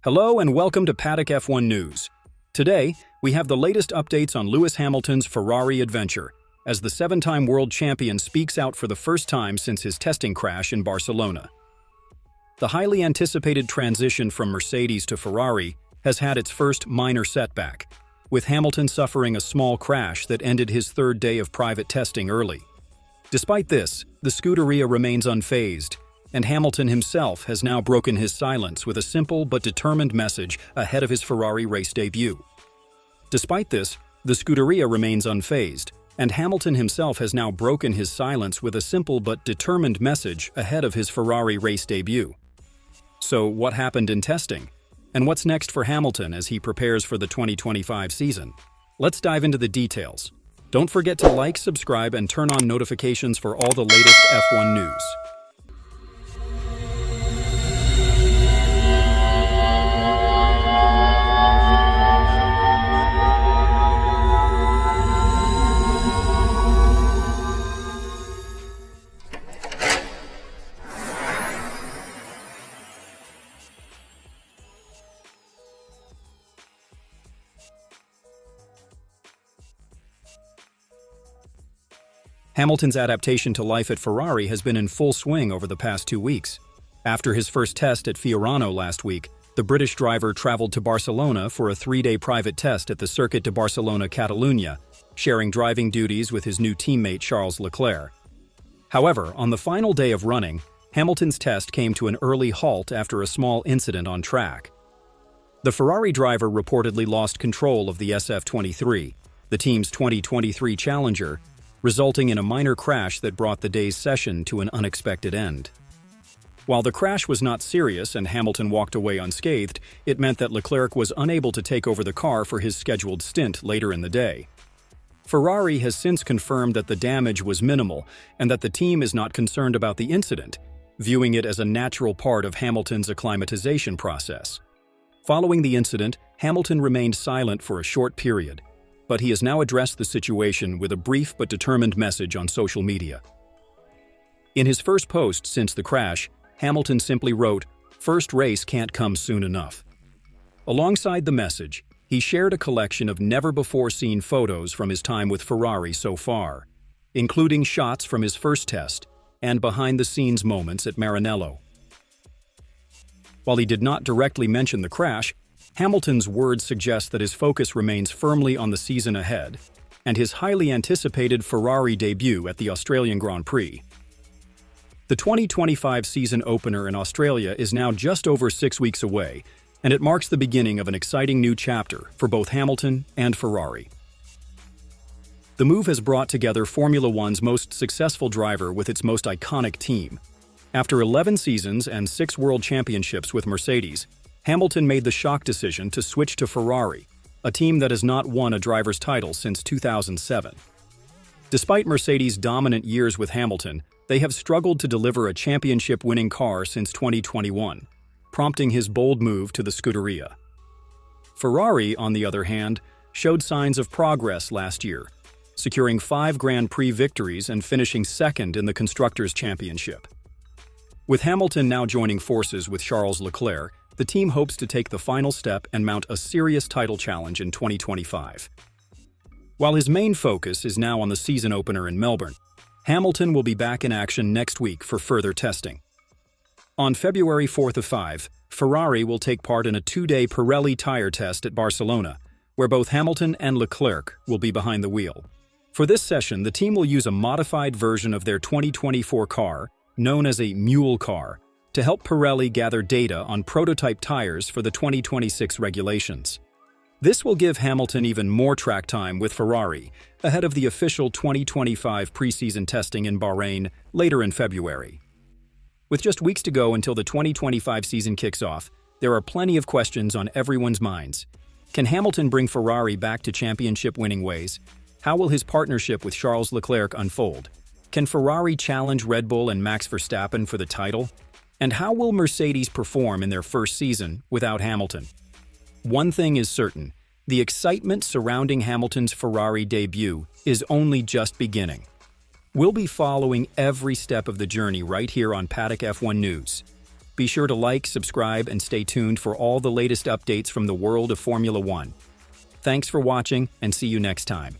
Hello and welcome to Paddock F1 News. Today, we have the latest updates on Lewis Hamilton's Ferrari adventure, as the seven-time world champion speaks out for the first time since his testing crash in Barcelona. The highly anticipated transition from Mercedes to Ferrari has had its first minor setback, with Hamilton suffering a small crash that ended his third day of private testing early. Despite this, the Scuderia remains unfazed, and Hamilton himself has now broken his silence with a simple but determined message ahead of his Ferrari race debut. Despite this, the Scuderia remains unfazed, and Hamilton himself has now broken his silence with a simple but determined message ahead of his Ferrari race debut. So, what happened in testing? And what's next for Hamilton as he prepares for the 2025 season? Let's dive into the details. Don't forget to like, subscribe, and turn on notifications for all the latest F1 news. Hamilton's adaptation to life at Ferrari has been in full swing over the past 2 weeks. After his first test at Fiorano last week, the British driver traveled to Barcelona for a 3-day private test at the Circuit de Barcelona Catalunya, sharing driving duties with his new teammate Charles Leclerc. However, on the final day of running, Hamilton's test came to an early halt after a small incident on track. The Ferrari driver reportedly lost control of the SF23, the team's 2023 Challenger, resulting in a minor crash that brought the day's session to an unexpected end. While the crash was not serious and Hamilton walked away unscathed, it meant that Leclerc was unable to take over the car for his scheduled stint later in the day. Ferrari has since confirmed that the damage was minimal and that the team is not concerned about the incident, viewing it as a natural part of Hamilton's acclimatization process. Following the incident, Hamilton remained silent for a short period, but he has now addressed the situation with a brief but determined message on social media. In his first post since the crash, Hamilton simply wrote, "First race can't come soon enough." Alongside the message, he shared a collection of never-before-seen photos from his time with Ferrari so far, including shots from his first test and behind-the-scenes moments at Maranello. While he did not directly mention the crash, Hamilton's words suggest that his focus remains firmly on the season ahead and his highly anticipated Ferrari debut at the Australian Grand Prix. The 2025 season opener in Australia is now just over 6 weeks away, and it marks the beginning of an exciting new chapter for both Hamilton and Ferrari. The move has brought together Formula One's most successful driver with its most iconic team. After 11 seasons and 6 world championships with Mercedes, Hamilton made the shock decision to switch to Ferrari, a team that has not won a driver's title since 2007. Despite Mercedes' dominant years with Hamilton, they have struggled to deliver a championship-winning car since 2021, prompting his bold move to the Scuderia. Ferrari, on the other hand, showed signs of progress last year, securing 5 Grand Prix victories and finishing second in the Constructors' Championship. With Hamilton now joining forces with Charles Leclerc, the team hopes to take the final step and mount a serious title challenge in 2025. While his main focus is now on the season opener in Melbourne, Hamilton will be back in action next week for further testing. On February 4-5, Ferrari will take part in a 2-day Pirelli tire test at Barcelona, where both Hamilton and Leclerc will be behind the wheel. For this session, the team will use a modified version of their 2024 car, known as a mule car, to help Pirelli gather data on prototype tires for the 2026 regulations. This will give Hamilton even more track time with Ferrari, ahead of the official 2025 preseason testing in Bahrain later in February. With just weeks to go until the 2025 season kicks off, there are plenty of questions on everyone's minds. Can Hamilton bring Ferrari back to championship-winning ways? How will his partnership with Charles Leclerc unfold? Can Ferrari challenge Red Bull and Max Verstappen for the title? And how will Mercedes perform in their first season without Hamilton? One thing is certain, the excitement surrounding Hamilton's Ferrari debut is only just beginning. We'll be following every step of the journey right here on Paddock F1 News. Be sure to like, subscribe, and stay tuned for all the latest updates from the world of Formula One. Thanks for watching, and see you next time.